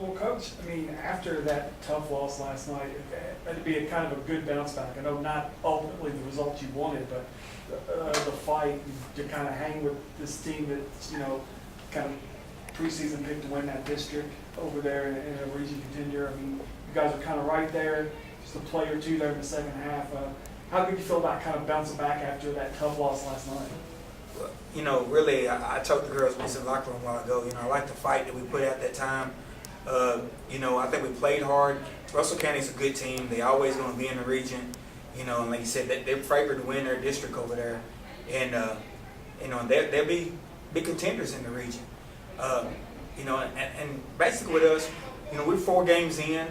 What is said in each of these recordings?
Well, Coach, I mean, after that tough loss last night, it'd be a kind of a good bounce back. I know not ultimately the result you wanted, but the fight to kind of hang with this team that's, kind of preseason picked to win that district over there in a region contender. I mean, you guys are kind of right there, just a play or two there in the second half. How did you feel about kind of bouncing back after that tough loss last night? Really, I told the girls when we was in the locker room a while ago, I like the fight that we put out that time. I think we played hard. Russell County's a good team. They always going to be in the region. And like you said, they're favored to win their district over there. And, they'll be big contenders in the region. And basically with us, we're 4 games in.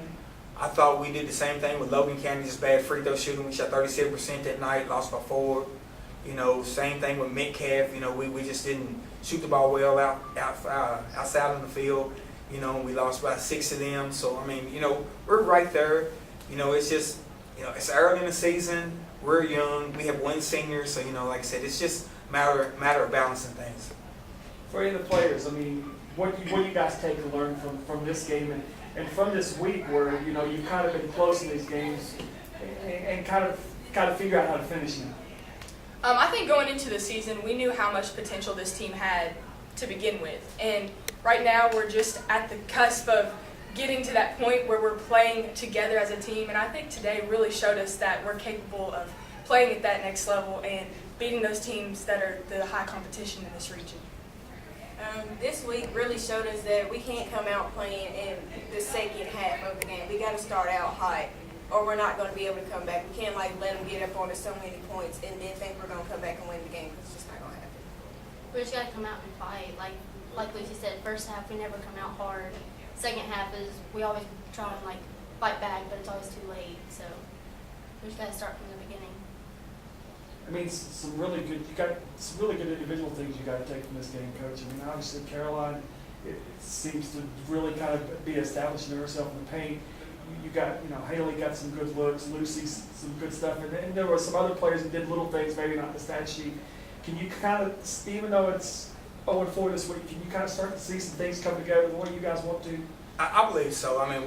I thought we did the same thing with Logan County, just bad free throw shooting. We shot 37% that night, lost by 4. Same thing with Metcalf. We just didn't shoot the ball well outside on the field. We lost by 6 of them. So, I mean, we're right there. It's just, it's early in the season. We're young. We have 1 senior. So, like I said, it's just a matter of balancing things. For any of the players, I mean, what do you guys take to learn from this game and from this week where, you've kind of been close in these games and kind of figure out how to finish them? I think going into the season, we knew how much potential this team had to begin with. And right now, we're just at the cusp of getting to that point where we're playing together as a team. And I think today really showed us that we're capable of playing at that next level and beating those teams that are the high competition in this region. This week really showed us that we can't come out playing in the second half of the game. We got to start out hot, or we're not going to be able to come back. We can't let them get up on us so many points and then think we're going to come back and win the game, because it's just not going to happen. We just got to come out and fight. Like Lucy said, first half we never come out hard. Second half is we always try and fight back, but it's always too late. So we just got to start from the beginning. I mean, some really good individual things you got to take from this game, Coach. I mean, obviously Caroline, it seems to really kind of be establishing herself in the paint. You got, Haley got some good looks, Lucy's some good stuff, and there were some other players that did little things, maybe not the stat sheet. Can you kind of, even though it's 0-4 this week, can you kind of start to see some things come together the way you guys want to? I believe so. I mean,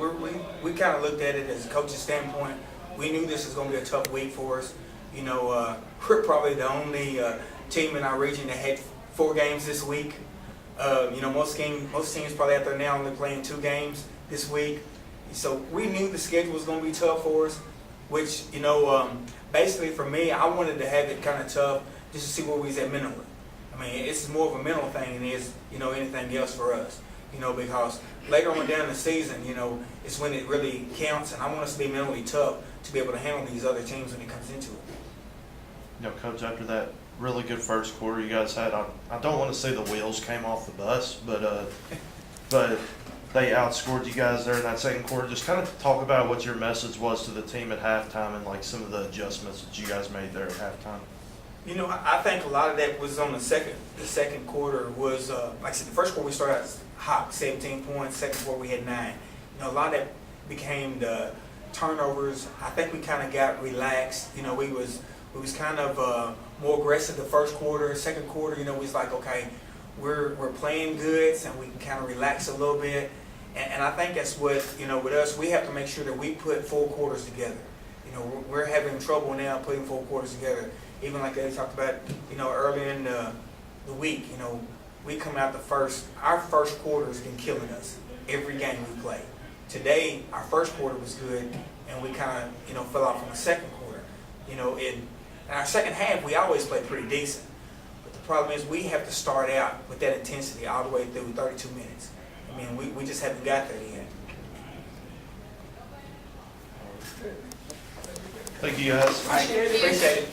we kind of looked at it as a coach's standpoint. We knew this was going to be a tough week for us. We're probably the only team in our region that had 4 games this week. Most teams probably out there now only playing 2 games this week. So we knew the schedule was going to be tough for us, which, basically for me, I wanted to have it kind of tough just to see where we was at mentally. I mean, it's more of a mental thing than it is, anything else for us. Because later on down the season, it's when it really counts, and I want us to be mentally tough to be able to handle these other teams when it comes into it. Coach, after that really good first quarter you guys had, I don't want to say the wheels came off the bus, but they outscored you guys there in that second quarter. Just kind of talk about what your message was to the team at halftime and some of the adjustments that you guys made there at halftime. I think a lot of that was on the second quarter was, like I said, the first quarter we started out hot, 17 points. Second quarter we had 9. A lot of that became the turnovers. I think we kind of got relaxed. We was kind of more aggressive the first quarter. Second quarter, we was like, okay, we're playing good, and we can kind of relax a little bit. And I think that's what, with us, we have to make sure that we put 4 quarters together. We're having trouble now putting 4 quarters together. Even like they talked about, earlier in the week, we come out our first quarter has been killing us every game we play. Today, our first quarter was good, and we kind of, fell off in the second quarter. In our second half, we always play pretty decent. But the problem is we have to start out with that intensity all the way through 32 minutes. I mean, we just haven't got there yet. Thank you, guys. Appreciate it.